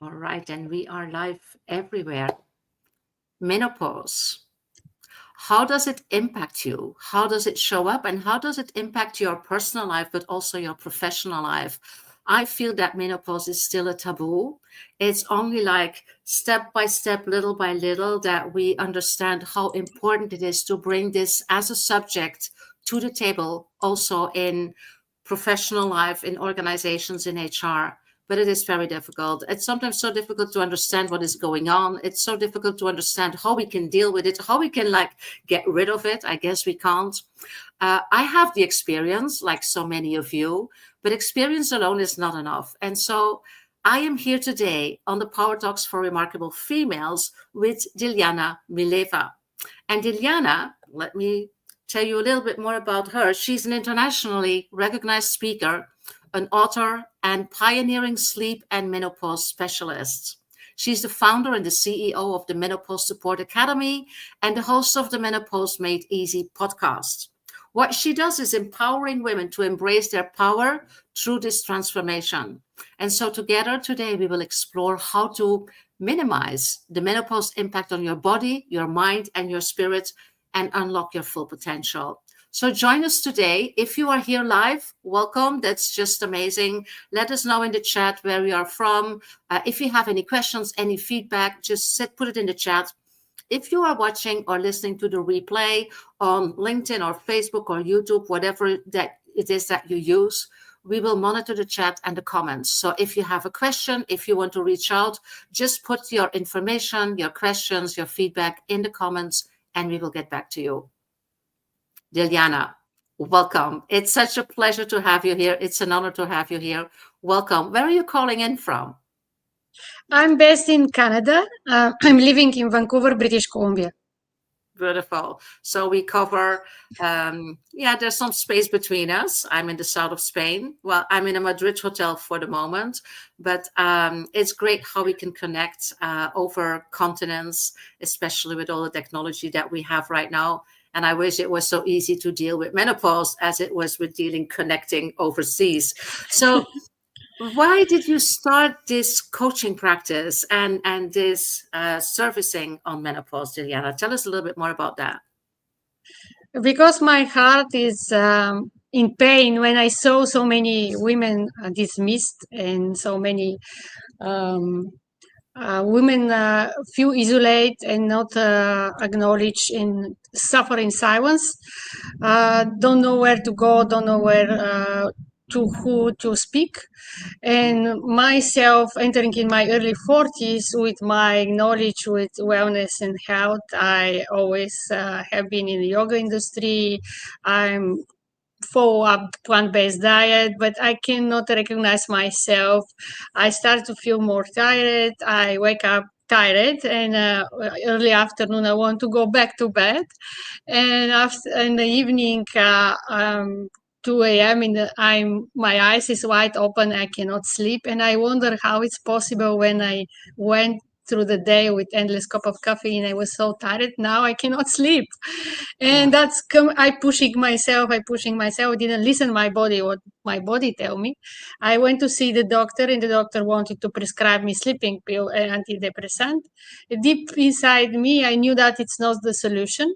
All right, and we are live everywhere. Menopause. How does it impact you? How does it show up? And how does it impact your personal life, but also your professional life? I feel that menopause is still a taboo. It's only like step by step, little by little, that we understand how important it is to bring this as a subject to the table, also in professional life, in organizations, in HR. But it is very difficult. It's sometimes so difficult to understand what is going on. It's so difficult to understand how we can deal with it, how we can like get rid of it. I guess we can't. I have the experience, like so many of you, but experience alone is not enough. And so I am here today on the Power Talks for Remarkable Females with Dilyana Mileva. And Dilyana, let me tell you a little bit more about her. She's an internationally recognized speaker, an author, and pioneering sleep and menopause specialist. She's the founder and the CEO of the Menopause Support Academy and the host of the Menopause Made Easy podcast. What she does is empowering women to embrace their power through this transformation. And so together today, we will explore how to minimize the menopause impact on your body, your mind, and your spirit, and unlock your full potential. So join us today. If you are here live, welcome. That's just amazing. Let us know in the chat where you are from. If you have any questions, any feedback, just put it in the chat. If you are watching or listening to the replay on LinkedIn or Facebook or YouTube, whatever that it is that you use, we will monitor the chat and the comments. So if you have a question, if you want to reach out, just put your information, your questions, your feedback in the comments, and we will get back to you. Dilyana, welcome. It's such a pleasure to have you here. It's an honor to have you here. Welcome. Where are you calling in from? I'm based in Canada. I'm living in Vancouver, British Columbia. Beautiful. So we cover, there's some space between us. I'm in the south of Spain. Well, I'm in a Madrid hotel for the moment, but it's great how we can connect over continents, especially with all the technology that we have right now. And I wish it was so easy to deal with menopause as it was with connecting overseas. So why did you start this coaching practice and this servicing on menopause, Dilyana? Tell us a little bit more about that. Because my heart is in pain when I saw so many women dismissed and so many women feel isolated and not acknowledged and suffer in silence, don't know where to go, don't know where to who to speak. And myself entering in my early 40s with my knowledge with wellness and health, I always have been in the yoga industry. I'm follow up plant-based diet, but I cannot recognize myself. I start to feel more tired. I wake up tired, and early afternoon I want to go back to bed, and after in the evening 2 a.m. my eyes is wide open. I cannot sleep, and I wonder how it's possible when I went through the day with endless cup of coffee and I was so tired. Now I cannot sleep, and that's I pushing myself. Didn't listen to my body, what my body tell me. I went to see the doctor, and the doctor wanted to prescribe me sleeping pill and antidepressant. Deep inside me, I knew that it's not the solution.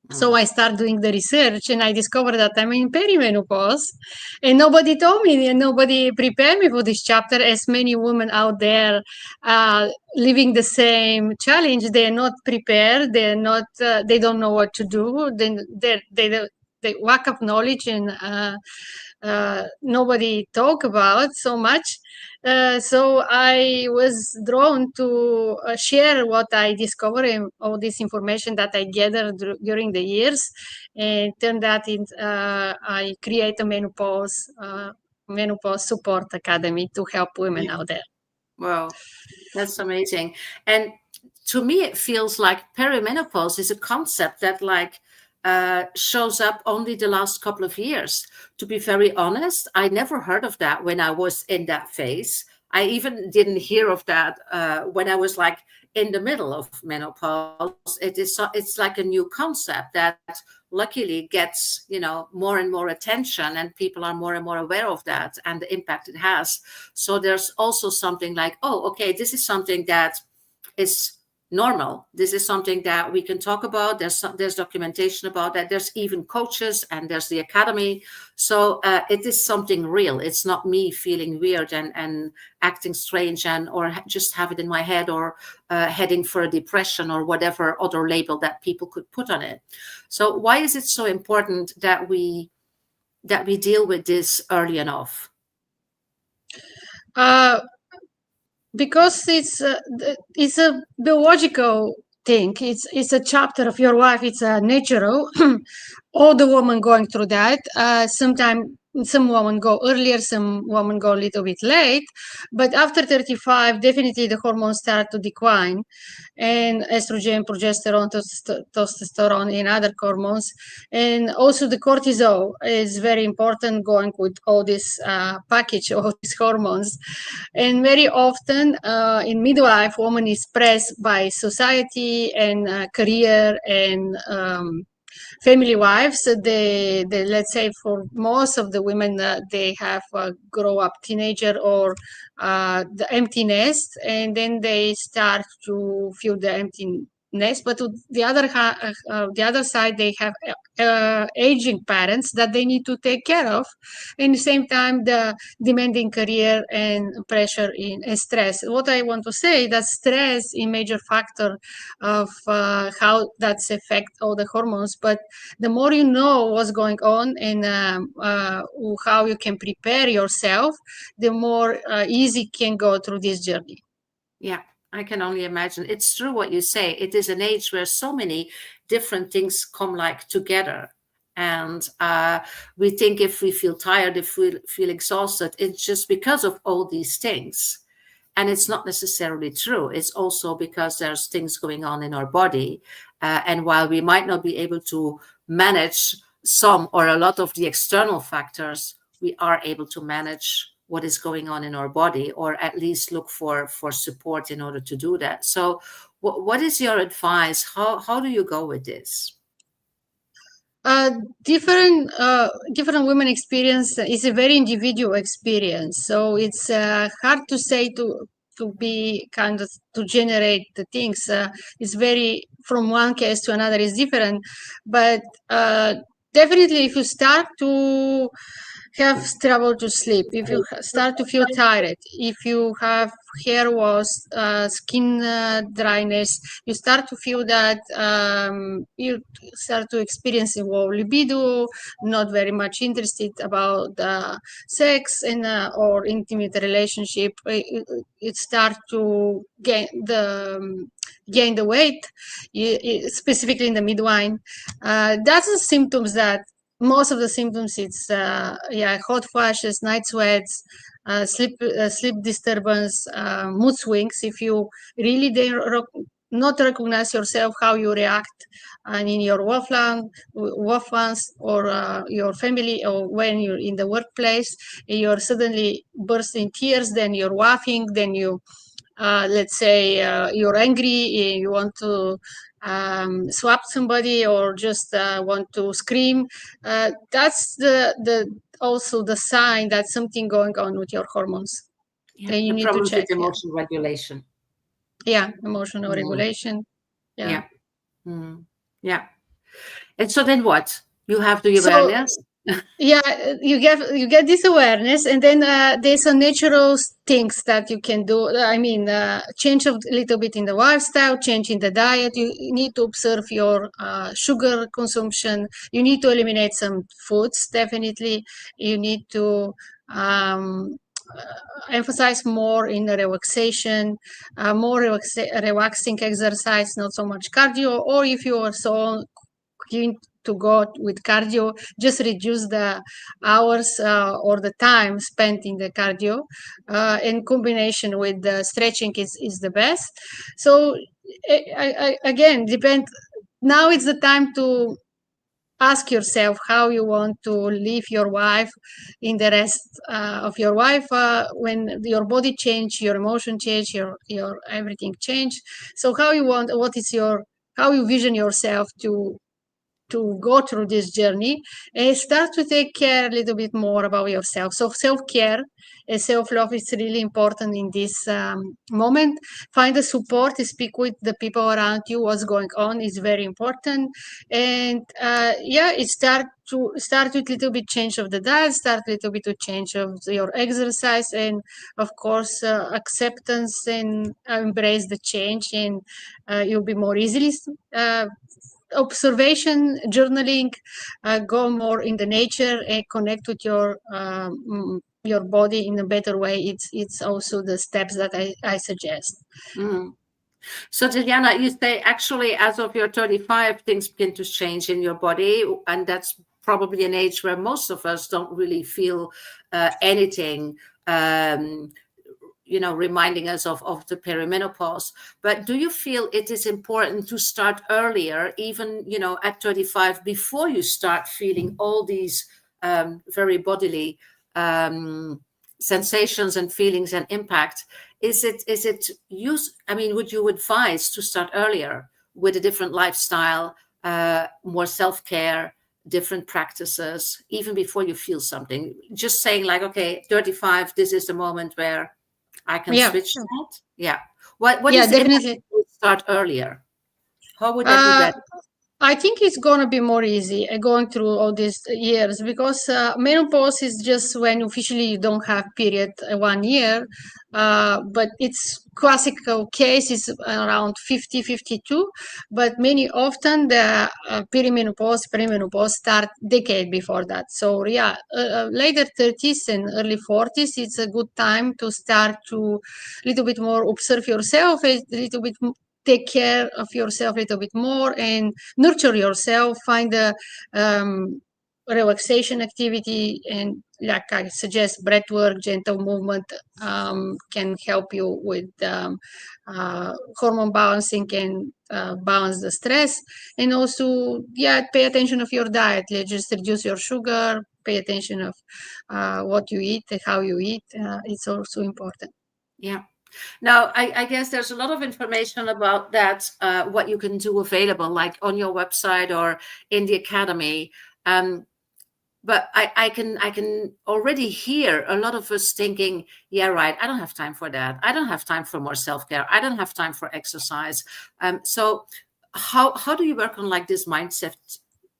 So I started doing the research, and I discovered that I'm in perimenopause, and nobody told me, and nobody prepared me for this chapter. As many women out there living the same challenge, they're not prepared. They're not. They don't know what to do. Then they lack of knowledge, and nobody talk about so much. So I was drawn to share what I discovered and all this information that I gathered during the years, and turned that into I create a menopause support academy to help women out there. Wow, that's amazing. And to me, it feels like perimenopause is a concept that shows up only the last couple of years. To be very honest, I never heard of that when I was in that phase. I even didn't hear of that when I was in the middle of menopause, it's like a new concept that luckily gets, more and more attention, and people are more and more aware of that and the impact it has. So there's also something like, oh, okay, this is something that is normal. This is something that we can talk about. There's documentation about that. There's even coaches, and there's the academy. So it is something real. It's not me feeling weird and acting strange, and or just have it in my head, or heading for a depression, or whatever other label that people could put on it. So why is it so important that we deal with this early enough? Because it's a biological thing. It's a chapter of your life. It's a natural. All the women going through that. Sometimes some women go earlier, some women go a little bit late. But after 35, definitely the hormones start to decline, and estrogen, progesterone, testosterone, and other hormones. And also the cortisol is very important, going with all this package, all these hormones. And very often in midlife, woman is pressed by society and career and family wives. They let's say for most of the women, they have grow up teenager or the empty nest, and then they start to feel the empty nest. But to the other side, they have aging parents that they need to take care of. In the same time, the demanding career and pressure and stress. What I want to say, that stress is a major factor of how that's affect all the hormones. But the more you know what's going on and how you can prepare yourself, the more easy can go through this journey. Yeah, I can only imagine. It's true what you say. It is an age where so many different things come like together. And we think if we feel tired, if we feel exhausted, it's just because of all these things. And it's not necessarily true. It's also because there's things going on in our body. And while we might not be able to manage some or a lot of the external factors, we are able to manage what is going on in our body, or at least look for support in order to do that. So what is your advice? How do you go with this? Different women experience is a very individual experience, so it's hard to say to be kind of to generate the things. It's very from one case to another is different, but definitely if you start to have trouble to sleep, if you start to feel tired, if you have hair loss, skin dryness, you start to feel that you start to experience low libido, not very much interested about sex and or intimate relationship, it start to gain the weight, specifically in the midline. That's the symptoms that most of the symptoms, it's hot flashes, night sweats, sleep disturbance, mood swings. If you really not recognize yourself, how you react, and in your loved ones or your family, or when you're in the workplace, you're suddenly burst in tears, then you're laughing, then you let's say you're angry, you want to swap somebody, or just want to scream. That's the also the sign that something going on with your hormones. Yeah, Then you the need to problems check. with emotional regulation. Yeah, emotional Mm. regulation. Yeah. Mm. Yeah. And so then what? You have the So awareness. yeah, you get this awareness, and then there's a natural things that you can do. I mean, change a little bit in the lifestyle, change in the diet. You need to observe your sugar consumption. You need to eliminate some foods, definitely. You need to emphasize more in the relaxation, more relaxing exercise, not so much cardio. Or if you are so keen to go with cardio, just reduce the hours or the time spent in the cardio. In combination with the stretching is the best. So again, depend. Now it's the time to ask yourself how you want to live your life in the rest of your life when your body change, your emotion change, your everything change. So how you want, what is your, how you vision yourself to go through this journey, and start to take care a little bit more about yourself. So self-care and self-love is really important in this moment. Find the support, speak with the people around you, what's going on is very important. And it start with little bit change of the diet, start little bit to change of your exercise, and of course acceptance, and embrace the change, and you'll be more easily observation, journaling, go more in the nature and connect with your body in a better way. It's also the steps that I suggest. Mm. So, Dilyana, you say actually, as of your 35, things begin to change in your body, and that's probably an age where most of us don't really feel anything. Reminding us of the perimenopause. But do you feel it is important to start earlier, even, at 35, before you start feeling all these very bodily sensations and feelings and impact? Would you advise to start earlier with a different lifestyle, more self-care, different practices, even before you feel something? Just saying like, okay, 35, this is the moment where I can switch that. Yeah. What is the definitely impact if we start earlier? How would that be better? I think it's going to be more easy going through all these years, because menopause is just when officially you don't have period 1 year, but it's classical case is around 50, 52, but many often the perimenopause start decade before that. So later 30s and early 40s, it's a good time to start to little bit more observe yourself, a little bit take care of yourself a little bit more and nurture yourself, find a relaxation activity, and like I suggest, breath work, gentle movement can help you with hormone balancing and balance the stress. And also, pay attention of your diet. Just reduce your sugar, pay attention of what you eat and how you eat. It's also important. Yeah. Now, I guess there's a lot of information about that, what you can do available, like on your website or in the academy. But I can already hear a lot of us thinking, yeah, right, I don't have time for that. I don't have time for more self-care. I don't have time for exercise. So how do you work on like this mindset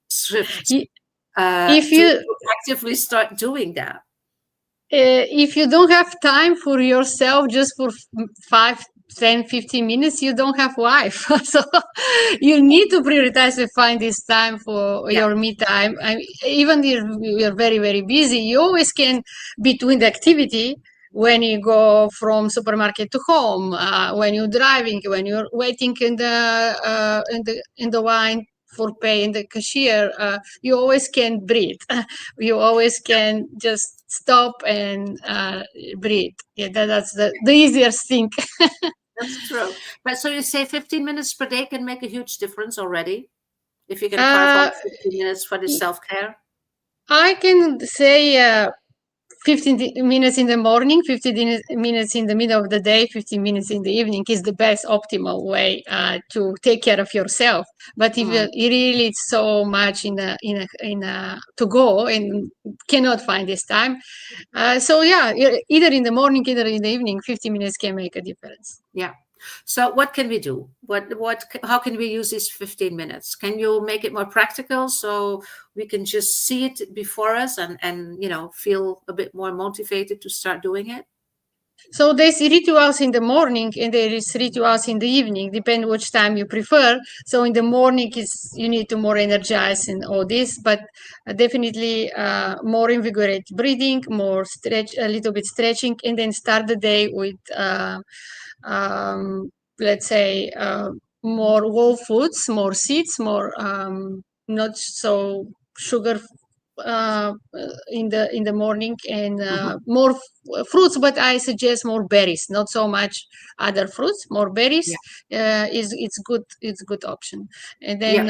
shift If you to actively start doing that? If you don't have time for yourself just for 5, 10, 15 minutes, you don't have life. So you need to prioritize and find this time for your me time. Even if you're very, very busy, you always can, between the activity, when you go from supermarket to home, when you're driving, when you're waiting in the line for paying the cashier, you always can breathe. You always can just stop and breathe. Yeah, that's the easiest thing. That's true. But so you say 15 minutes per day can make a huge difference already, if you can carve out 15 minutes for the self-care? I can say 15 minutes in the morning, 15 minutes in the middle of the day, 15 minutes in the evening is the best optimal way to take care of yourself. But if you really it's so much to go and cannot find this time, either in the morning, either in the evening, 15 minutes can make a difference. Yeah. So what can we do? How can we use these 15 minutes? Can you make it more practical so we can just see it before us and feel a bit more motivated to start doing it? So there's rituals in the morning and there is rituals in the evening, depending which time you prefer. So in the morning you need to more energize and all this, but definitely more invigorate breathing, more stretch, a little bit stretching, and then start the day with let's say more whole foods, more seeds, more not so sugar in the morning, and more fruits, but I suggest more berries, not so much other fruits. More berries is good. It's good option, and then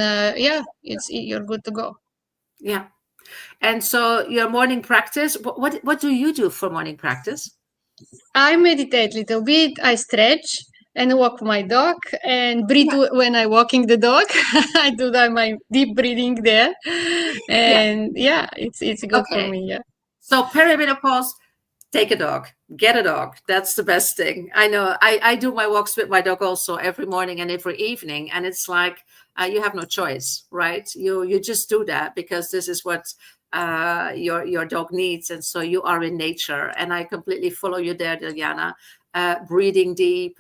you're good to go. Yeah. And so your morning practice, what do you do for morning practice? I meditate a little bit. I stretch and walk my dog and breathe Yeah. when I walking the dog. I do that my deep breathing there, Yeah. and yeah, it's good for Okay. me. Yeah. So perimenopause, take a dog, get a dog. That's the best thing. I know. I do my walks with my dog also every morning and every evening, and it's like you have no choice, right? You just do that because this is what your dog needs, and so you are in nature. And I completely follow you there, Dilyana. Breathing deep,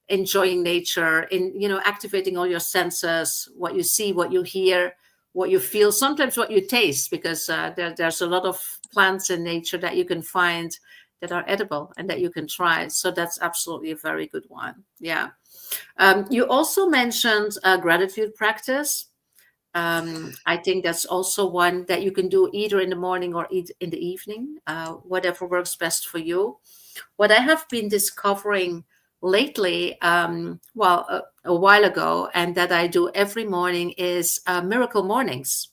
enjoying nature, in activating all your senses, what you see, what you hear, what you feel, sometimes what you taste, because there's a lot of plants in nature that you can find that are edible and that you can try. So that's absolutely a very good one. Yeah. You also mentioned gratitude practice. I think that's also one that you can do either in the morning or in the evening, whatever works best for you. What I have been discovering lately, a while ago, and that I do every morning is miracle mornings,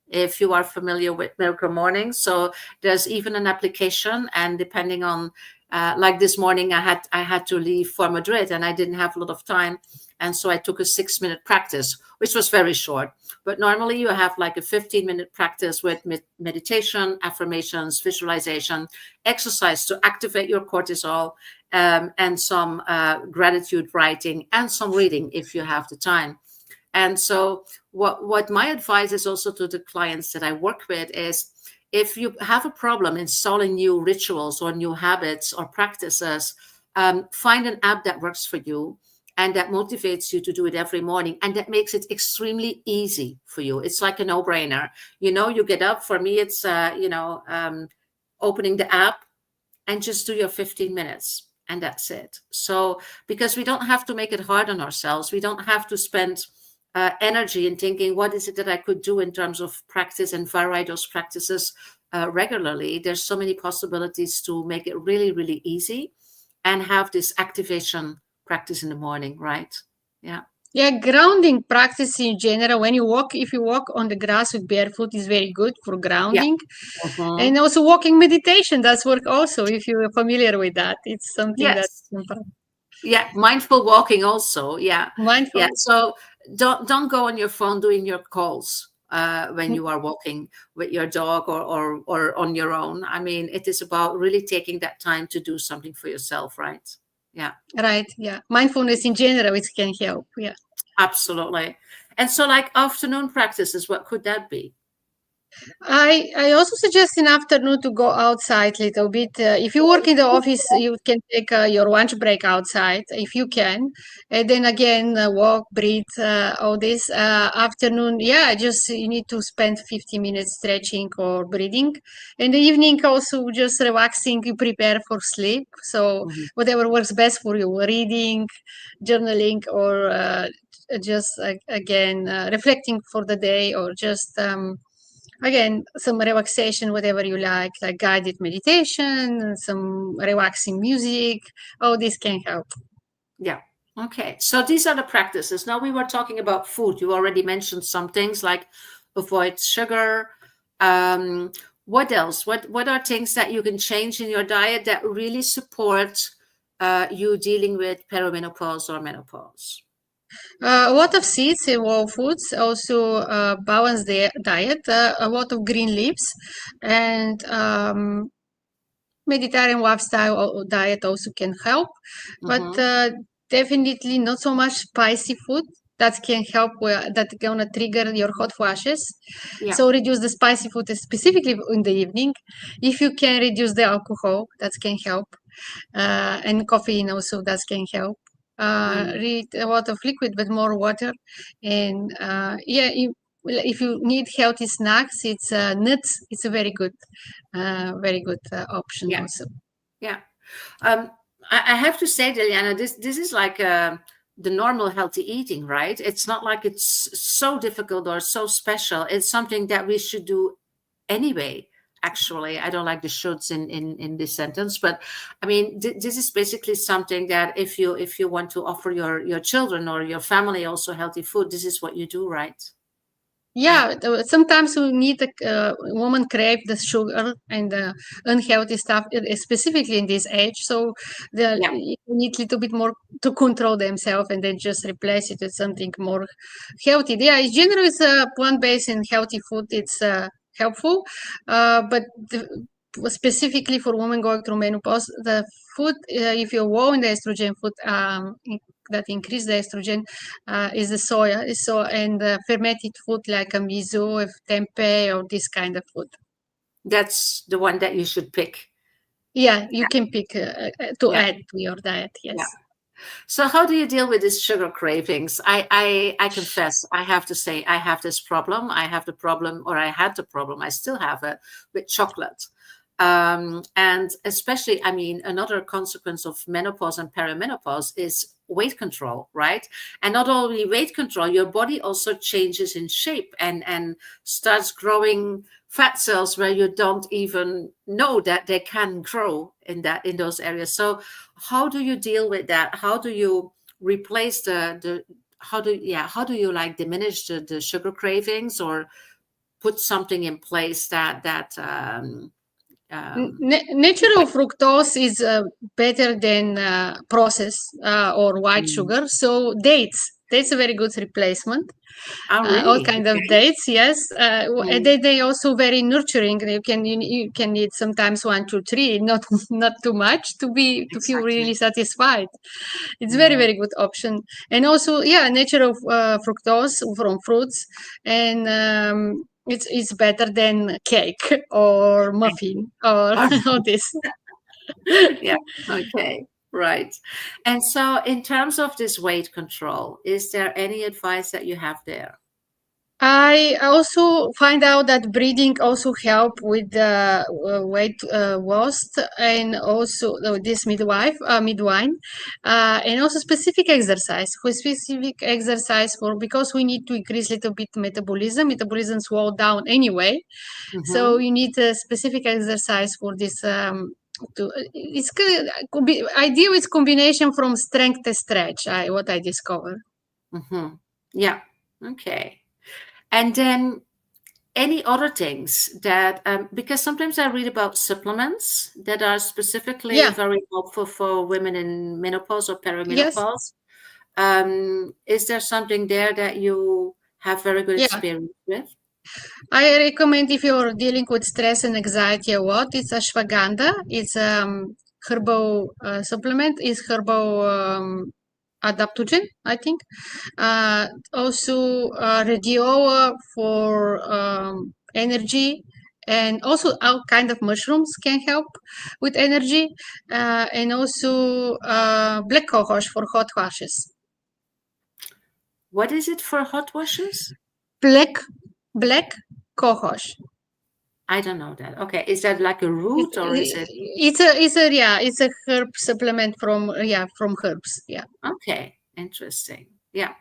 if you are familiar with Miracle Morning. So there's even an application, and depending on, like this morning, I had to leave for Madrid, and I didn't have a lot of time, and so I took a 6-minute practice, which was very short. But normally you have like a 15-minute practice with meditation, affirmations, visualization, exercise to activate your cortisol, and some gratitude writing and some reading if you have the time. And so what my advice is also to the clients that I work with is, if you have a problem installing new rituals or new habits or practices, find an app that works for you and that motivates you to do it every morning, and that makes it extremely easy for you. It's like a no-brainer. You get up. For me, it's opening the app and just do your 15 minutes, and that's it. So, because we don't have to make it hard on ourselves, we don't have to spend energy in thinking, what is it that I could do in terms of practice, and vary those practices regularly. There's so many possibilities to make it really, really easy and have this activation practice in the morning, right? Yeah. Yeah, grounding practice in general, when you walk, if you walk on the grass with barefoot, is very good for Yeah. grounding. Mhm. And also walking meditation does work also, if you're familiar with that. It's something that Yes. Yeah, mindful walking also. Yeah, yeah. mindful. So don't go on your phone doing your calls when you are walking with your dog, or on your own. I mean, it is about really taking that time to do something for yourself, right? Yeah, Right, yeah. Mindfulness in general, it can help. Yeah. absolutely. And so, like afternoon practices, what could that be? I also suggest in afternoon to go outside a little bit. If you work in the office, you can take your lunch break outside if you can. And then again, walk, breathe, all this. Afternoon, yeah, just you need to spend 50 minutes stretching or breathing. In the evening, also just relaxing, you prepare for sleep. So Mhm. whatever works best for you, reading, journaling, or just again reflecting for the day, or just again some relaxation, whatever you like guided meditation, some relaxing music. All this can help. Yeah. Okay. So these are the practices. Now we were talking about food. You already mentioned some things like avoid sugar. Um, what else? What are things that you can change in your diet that really support you dealing with perimenopause or menopause? A lot of seeds and raw foods, also balanced diet, a lot of green leaves, and Mediterranean lifestyle diet also can help, but Mm-hmm. definitely not so much spicy food. That can help that gonna trigger your hot flashes. Yeah. So reduce the spicy food specifically in the evening. If you can reduce the alcohol, that can help, and caffeine also that can help. Mm. Read a lot of liquid, but more water, and yeah. If you need healthy snacks, it's nuts. It's a very good option Yeah. also. Yeah. Um, I have to say, Dilyana, this is like the normal healthy eating, right? It's not like it's so difficult or so special. It's something that we should do anyway. Actually, I don't like the shoulds in this sentence, but I mean, this is basically something that if you want to offer your children or your family also healthy food, this is what you do, right? Yeah, sometimes we need women crave the sugar and the unhealthy stuff, specifically in this age. So Yeah, you need a little bit more to control themselves and then just replace it with something more healthy. Yeah, in general, it's plant-based and healthy food. It's helpful, but specifically for women going through menopause, the food, if you're low in the estrogen food, that increase the estrogen is the soya, so and fermented food like a miso, tempeh, or this kind of food. that's the one that you should pick. Yeah, you can pick to Yeah, add to your diet. yeah. Yes. So how do you deal with these sugar cravings? I confess, I have to say, I have this problem. I have the problem, or I had the problem. I still have it with chocolate. And especially, I mean, another consequence of menopause and perimenopause is weight control, right? And not only weight control, your body also changes in shape and starts growing fat cells where you don't even know that they can grow in those areas. So how do you deal with that? How do you replace the how do you like diminish the sugar cravings, or put something in place that Natural fructose is better than processed or white mm. sugar. So dates a very good replacement. Oh, All really? kind of Okay. dates, yes. And Mm, they also very nurturing. You can eat sometimes one, two, three, not not too much to feel really exactly. satisfied. It's very Yeah. very good option. And also, yeah, natural fructose from fruits, and it's better than cake or Thank you. muffin or Oh, all this. yeah. Okay. Right. And so, in terms of this weight control, is there any advice that you have there? I also find out that breathing also help with the weight loss, and also this midwife, and also specific exercise. For specific exercise, for because we need to increase little bit metabolism. Metabolism slow down anyway, so Mm-hmm. you need a specific exercise for this. Could be ideal with combination from strength to stretch. What I discovered. Mm-hmm. Yeah. Okay. And then any other things that, because sometimes I read about supplements that are specifically Yeah. very helpful for women in menopause or Yes. perimenopause. Is there something there that you have very good Yeah. experience with? I recommend if you're dealing with stress and anxiety a lot, it's ashwagandha. It's herbal supplement. It's herbal adaptogen, I think. Also, radiola for energy, and also all kind of mushrooms can help with energy, and also black cohosh for hot washes. What is it for hot washes? Black black cohosh. I don't know that. Okay, is that like a It, root or is it? it's a herb supplement from from herbs. Yeah. Okay, interesting. Yeah.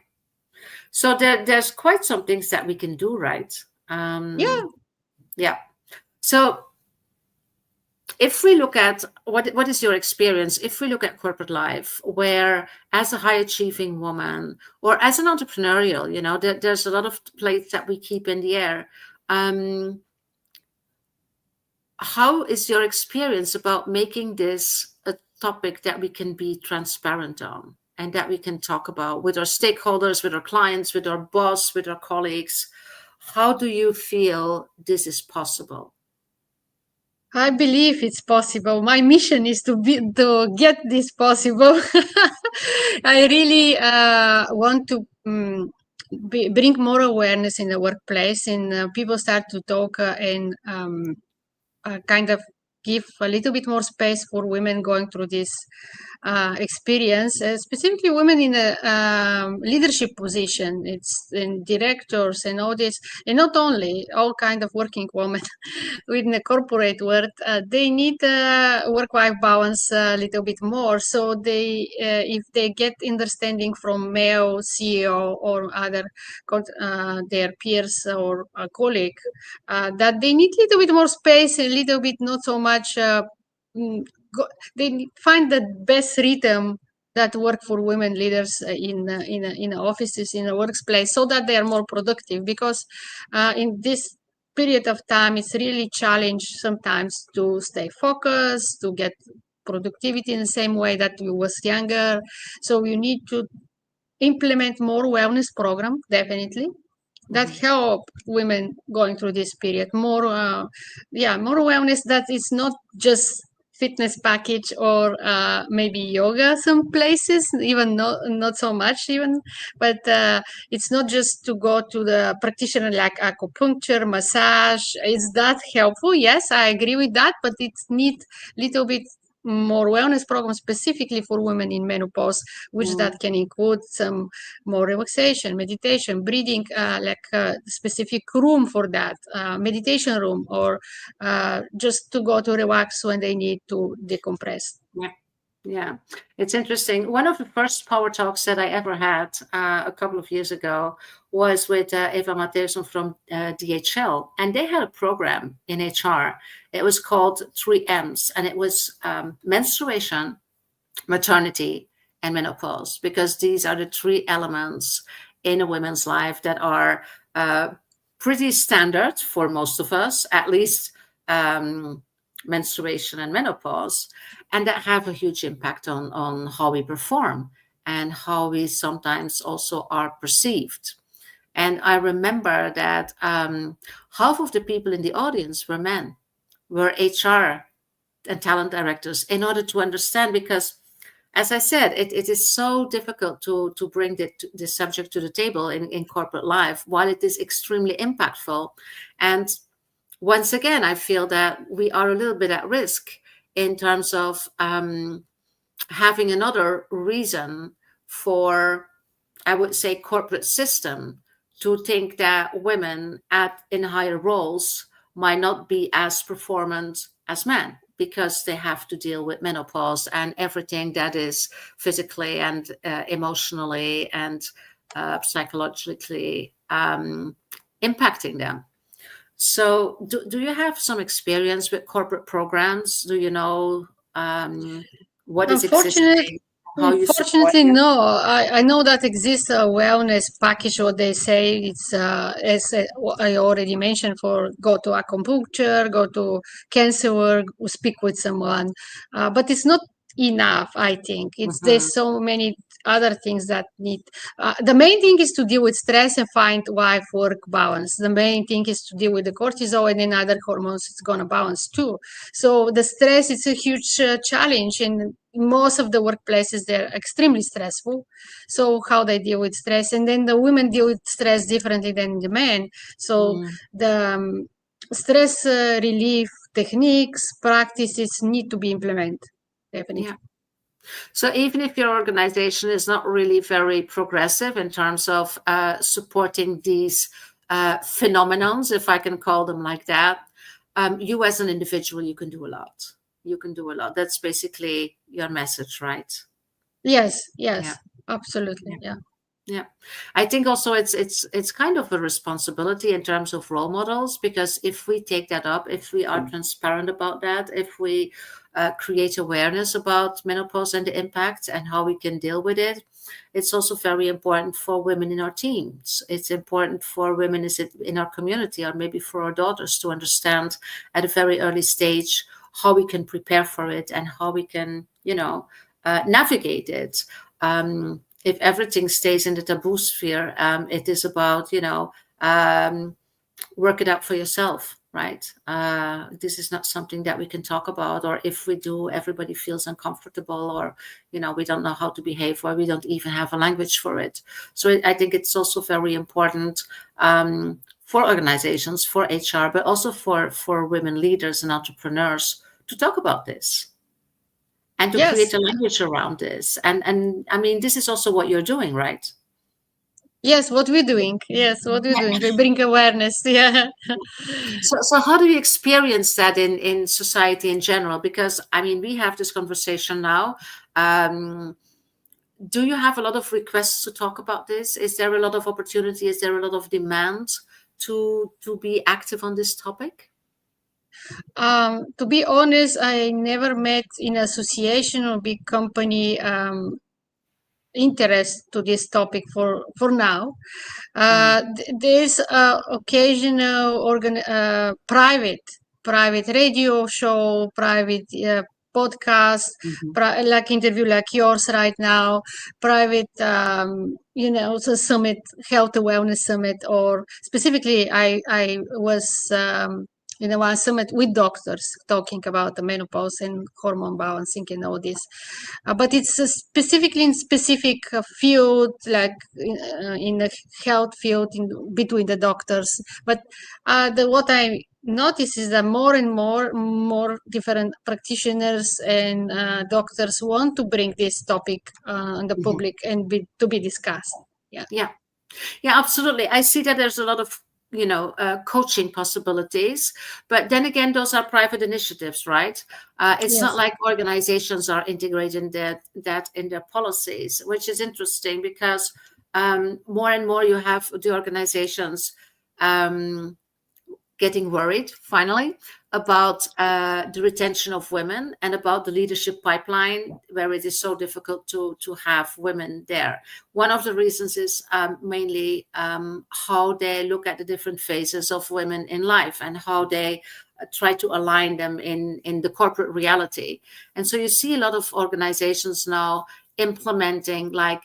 So there's quite some things that we can do, right? Yeah. Yeah. So if we look at what is your experience, if we look at corporate life, where as a high achieving woman or as an entrepreneurial, there's a lot of plates that we keep in the air. Um, how is your experience about making this a topic that we can be transparent on and that we can talk about with our stakeholders, with our clients, with our boss, with our colleagues? How do you feel this is possible? I believe it's possible. My mission is to get this possible. I really want to bring more awareness in the workplace, and people start to talk and kind of give a little bit more space for women going through this experience, specifically women in a leadership position. It's in directors and all this, and not only all kind of working women within the corporate world. They need work-life balance a little bit more. So if they get understanding from male CEO or other their peers or a colleague, that they need a little bit more space, a little bit not so much. Mm, Go, find the best rhythm that work for women leaders in offices, in a workplace, so that they are more productive. Because in this period of time, it's really challenge sometimes to stay focused, to get productivity in the same way that you was younger. So you need to implement more wellness program, definitely, that help women going through this period. More more wellness, that is not just fitness package or maybe yoga some places, even not so much even, but it's not just to go to the practitioner like acupuncture, massage. Is that helpful? Yes, I agree with that, but it's need little bit more wellness program specifically for women in menopause, which that can include some more relaxation, meditation, breathing, specific room for that, meditation room, or just to go to relax when they need to decompress. Yeah. Yeah, it's interesting. One of the first power talks that I ever had a couple of years ago was with Eva Matthewson from DHL, and they had a program in HR. It was called 3Ms, and it was menstruation, maternity, and menopause, because these are the three elements in a woman's life that are pretty standard for most of us, at least menstruation and menopause, and that have a huge impact on how we perform and how we sometimes also are perceived. And I remember that half of the people in the audience were men, were HR and talent directors, in order to understand, because as I said, it is so difficult to bring the subject to the table in corporate life, while it is extremely impactful. And once again, I feel that we are a little bit at risk in terms of having another reason for, I would say, corporate system to think that women in higher roles might not be as performant as men, because they have to deal with menopause and everything that is physically and emotionally and psychologically impacting them. So do you have some experience with corporate programs? Do you know what is existing, how you support Unfortunately, them? no. I know that exists a wellness package, what they say it's, as I already mentioned, for go to acupuncture, go to cancer work, speak with someone. But it's not enough, I think. There's so many other things that need. The main thing is to deal with stress and find life-work balance. The main thing is to deal with the cortisol, and then other hormones, it's going to balance too. So the stress is a huge challenge, and most of the workplaces, they're extremely stressful. So how they deal with stress, and then the women deal with stress differently than the men. So the stress relief techniques, practices need to be implemented, definitely. Yeah. So even if your organization is not really very progressive in terms of supporting these phenomenons, if I can call them like that, you as an individual, you can do a lot. You can do a lot. That's basically your message, right? Yes, Yeah. absolutely. Yeah. Yeah, I think also it's kind of a responsibility in terms of role models, because if we take that up, if we are transparent about that, if we create awareness about menopause and the impact and how we can deal with it, it's also very important for women in our teams. It's important for women in our community, or maybe for our daughters, to understand at a very early stage how we can prepare for it and how we can, navigate it. If everything stays in the taboo sphere, it is about, work it out for yourself, right? This is not something that we can talk about, or if we do, everybody feels uncomfortable, or, we don't know how to behave, or we don't even have a language for it. So I think it's also very important for organizations, for HR, but also for women leaders and entrepreneurs to talk about this, and to create a language around this. And I mean, this is also what you're doing, right? Yes, what we're doing. Yes, what we're doing. We bring awareness. Yeah. So how do you experience that in society in general? Because I mean, we have this conversation now. Do you have a lot of requests to talk about this? Is there a lot of opportunity? Is there a lot of demand to be active on this topic? To be honest, I never met in association or big company interest to this topic for now. Mm, There's occasional private radio show, private podcast, mhm, like interview like yours right now, private so summit, health wellness summit, or specifically I was one summit with doctors talking about the menopause and hormone balancing and all this. But it's specifically in specific field, like in the health field, in between the doctors. But what I notice is that more and more different practitioners and doctors want to bring this topic on the mhm. public and to be discussed. Yeah. Yeah. Yeah, absolutely. I see that there's a lot of, coaching possibilities, but then again, those are private initiatives, right? It's not Yes. like organizations are integrating that in their policies, which is interesting because more and more you have the organizations um, getting worried finally about the retention of women and about the leadership pipeline where it is so difficult to have women there. One of the reasons is mainly how they look at the different phases of women in life and how they try to align them in the corporate reality. And so you see a lot of organizations now implementing like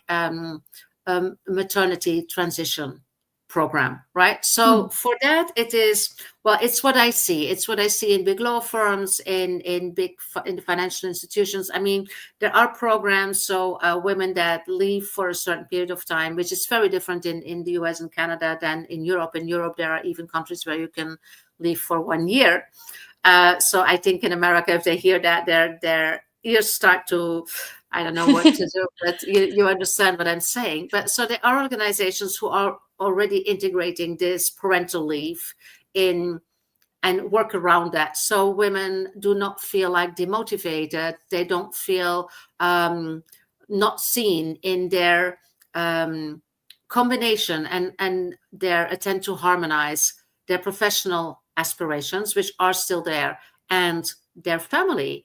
maternity transition program, right? So for that, it is, well, it's what I see. It's what I see in big law firms, in the financial institutions. I mean, there are programs, so women that leave for a certain period of time, which is very different in the US and Canada than in Europe. In Europe, there are even countries where you can leave for 1 year. So I think in America, if they hear that, their ears start to, I don't know what to do, but you understand what I'm saying. But so there are organizations who are already integrating this parental leave in and work around that. So women do not feel like demotivated. They don't feel not seen in their combination and their attempt to harmonize their professional aspirations, which are still there, and their family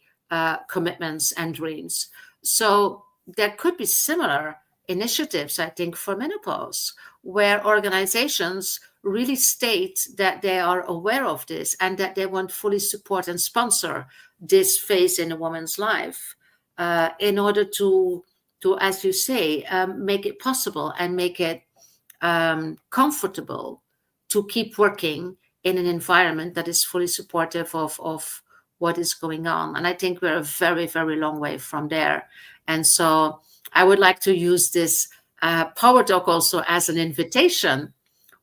commitments and dreams. So there could be similar initiatives, I think, for menopause, where organizations really state that they are aware of this and that they want fully support and sponsor this phase in a woman's life in order to, as you say, make it possible and make it comfortable to keep working in an environment that is fully supportive of what is going on. And I think we're a very, very long way from there. And so I would like to use this Power Talk also as an invitation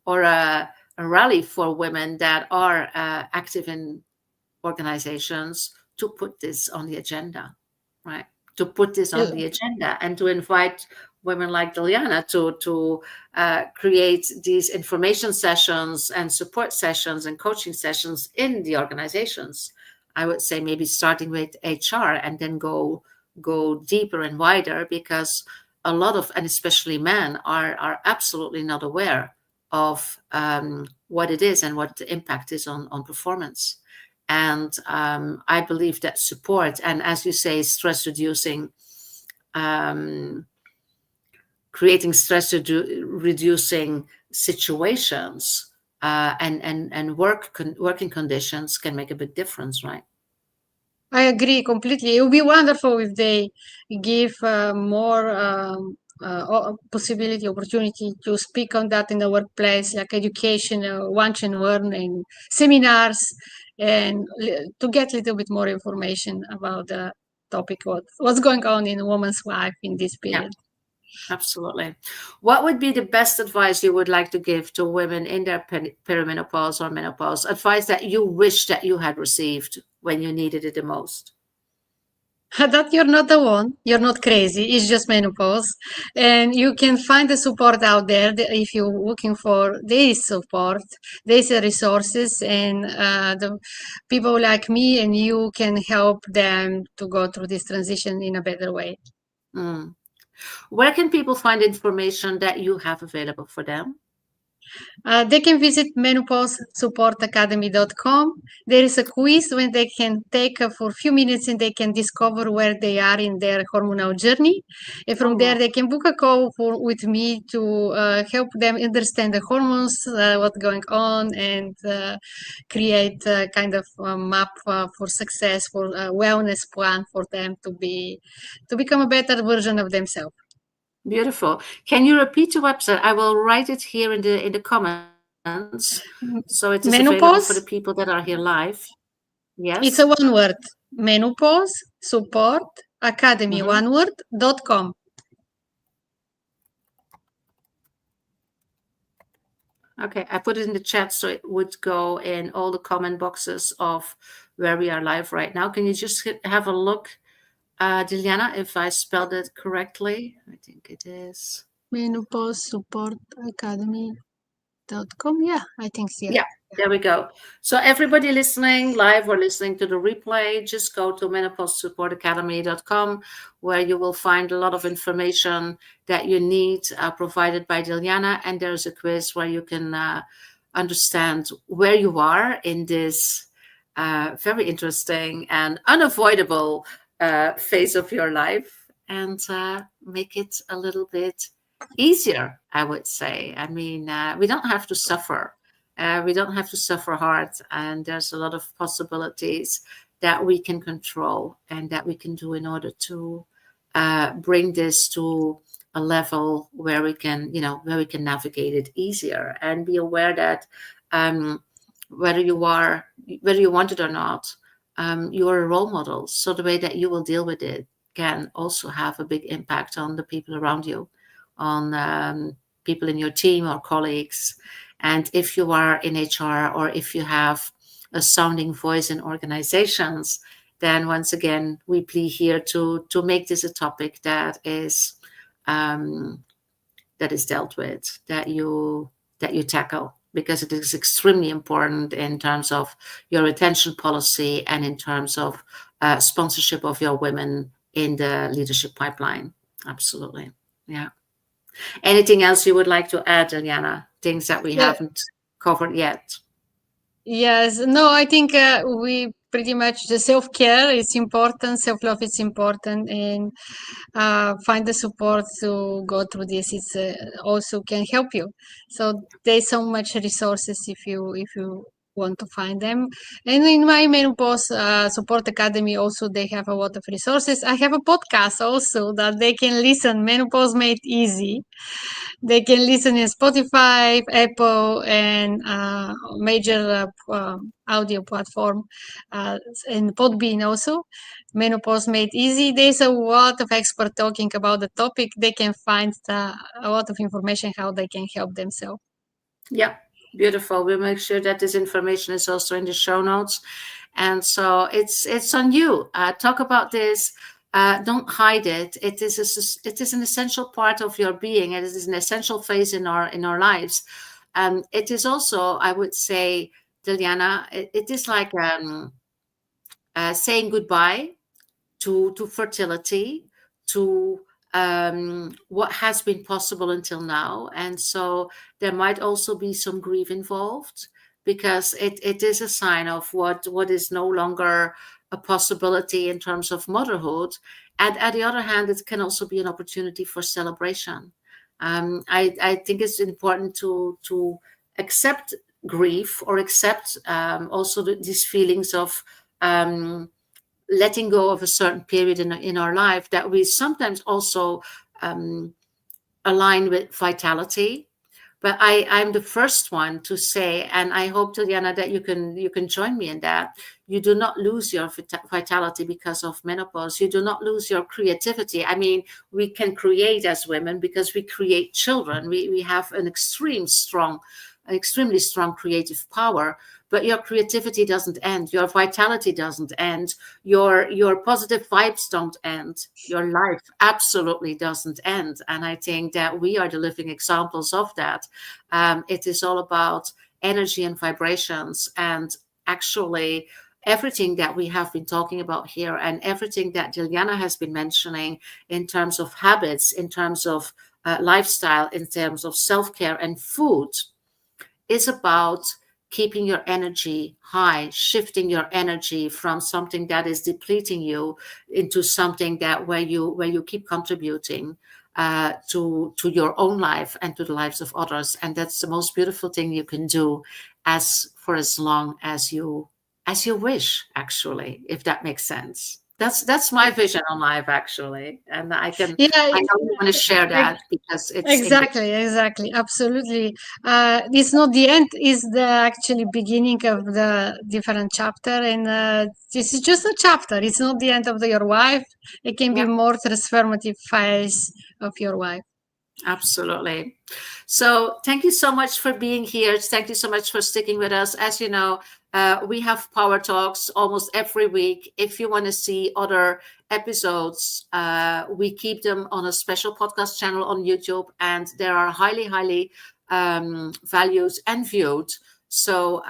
or a rally for women that are active in organizations to put this on the agenda, right? To put this on the agenda and to invite women like Dilyana to create these information sessions and support sessions and coaching sessions in the organizations. I would say maybe starting with HR and then go deeper and wider, because a lot of, and especially men, are absolutely not aware of what it is and what the impact is on performance. And I believe that support and, as you say, stress reducing, creating stress reducing situations and working conditions can make a big difference, right? I agree completely. It would be wonderful if they give more possibility, opportunity to speak on that in the workplace, like education, lunch and learn, and seminars, and to get a little bit more information about the topic, what's going on in a woman's life in this Yeah, period. absolutely. What would be the best advice you would like to give to women in their perimenopause or menopause? Advice that you wish that you had received when you needed it the most? That you're not the one, you're not crazy, it's just menopause. And you can find the support out there if you're looking for. There is support, there's resources, and the people like me and you can help them to go through this transition in a better way. Mm. Where can people find information that you have available for them? They can visit menopausesupportacademy.com. There is a quiz when they can take for a few minutes and they can discover where they are in their hormonal journey. And from there, they can book a call with me to help them understand the hormones, what's going on, and create a kind of map for success, for a wellness plan for them to become a better version of themselves. Beautiful. Can you repeat the website? I will write it here in the comments, so it is available for the people that are here live. Yes. It's a one word. Menopause Support Academy, one word.com. Okay, I put it in the chat so it would go in all the comment boxes of where we are live right now. Can you just have a look, Dilyana, if I spelled it correctly? I think it is. Menopause Support Academy.com. Yeah, I think so. Yeah, there we go. So everybody listening live or listening to the replay, just go to menopausesupportacademy.com, where you will find a lot of information that you need provided by Dilyana. And there's a quiz where you can understand where you are in this very interesting and unavoidable phase of your life, and make it a little bit easier, I would say. I mean, we don't have to suffer. We don't have to suffer hard, and there's a lot of possibilities that we can control and that we can do in order to bring this to a level where we can, where we can navigate it easier and be aware that whether you want it or not, you are a role model. So the way that you will deal with it can also have a big impact on the people around you, on people in your team or colleagues. And if you are in HR, or if you have a sounding voice in organizations, then once again, we plead here to make this a topic that is dealt with, that you tackle, because it is extremely important in terms of your retention policy and in terms of sponsorship of your women in the leadership pipeline. Absolutely. Yeah. Anything else you would like to add, Dilyana? Things that we haven't covered yet? Yes. No, I think we pretty much, the self-care is important, self-love is important, and find the support to go through this. It's also can help you. So there's so much resources if you want to find them. And in my Menopause Support Academy also, they have a lot of resources. I have a podcast also that they can listen, Menopause Made Easy. They can listen in Spotify, Apple, and major audio platform, and Podbean also. Menopause Made Easy. There's a lot of experts talking about the topic. They can find a lot of information how they can help themselves. Yeah, beautiful. We'll make sure that this information is also in the show notes. And so it's on you. Talk about this. Don't hide it. It is an essential part of your being. It is an essential phase in our lives. It is also, I would say, Dilyana, it is like saying goodbye to fertility, to what has been possible until now. And so there might also be some grief involved, because it is a sign of what is no longer a possibility in terms of motherhood. And at the other hand, it can also be an opportunity for celebration. I think it's important to accept grief, or accept also these feelings of letting go of a certain period in our life, that we sometimes also align with vitality. But I'm the first one to say, and I hope, Dilyana, that you can join me in that. You do not lose your vitality because of menopause. You do not lose your creativity. I mean, we can create as women because we create children. We have an extremely strong creative power. But your creativity doesn't end. Your vitality doesn't end. Your positive vibes don't end. Your life absolutely doesn't end. And I think that we are the living examples of that. It is all about energy and vibrations. And actually, everything that we have been talking about here, and everything that Dilyana has been mentioning in terms of habits, in terms of lifestyle, in terms of self-care and food, is about keeping your energy high, shifting your energy from something that is depleting you into something that where you keep contributing to your own life and to the lives of others. And that's the most beautiful thing you can do, as long as you wish, actually, if that makes sense. That's my vision on life, actually, and Yeah, I know you want to share ex- that because it's in. exactly, absolutely. It's not the end; is the actually beginning of the different chapter, and this is just a chapter. It's not the end of your life. It can be Yeah. more transformative phase of your life. Absolutely. So thank you so much for being here. Thank you so much for sticking with us. As you know, we have Power Talks almost every week. If you want to see other episodes, we keep them on a special podcast channel on YouTube, and they are highly, highly valued and viewed. So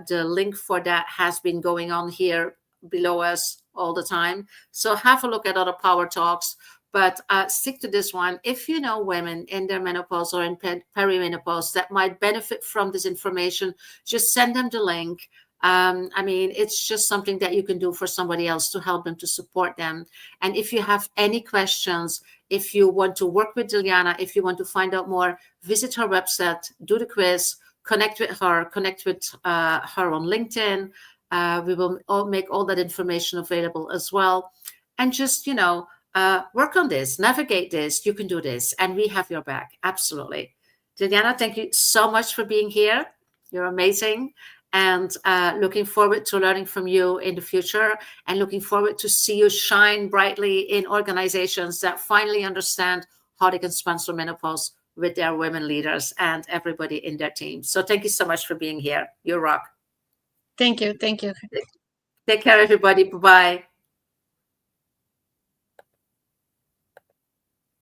the link for that has been going on here below us all the time. So have a look at other Power Talks. But stick to this one. If you know women in their menopause or in perimenopause that might benefit from this information, just send them the link. I mean, it's just something that you can do for somebody else to help them, to support them. And if you have any questions, if you want to work with Dilyana, if you want to find out more, visit her website, do the quiz, connect with her, connect with her on LinkedIn. We will make all that information available as well. And just, work on this, navigate this. You can do this, and we have your back. Absolutely. Dilyana, thank you so much for being here. You're amazing. And looking forward to learning from you in the future, and looking forward to see you shine brightly in organizations that finally understand how they can sponsor menopause with their women leaders and everybody in their team. So thank you so much for being here. You rock. Thank you. Thank you. Take care, everybody. Bye-bye.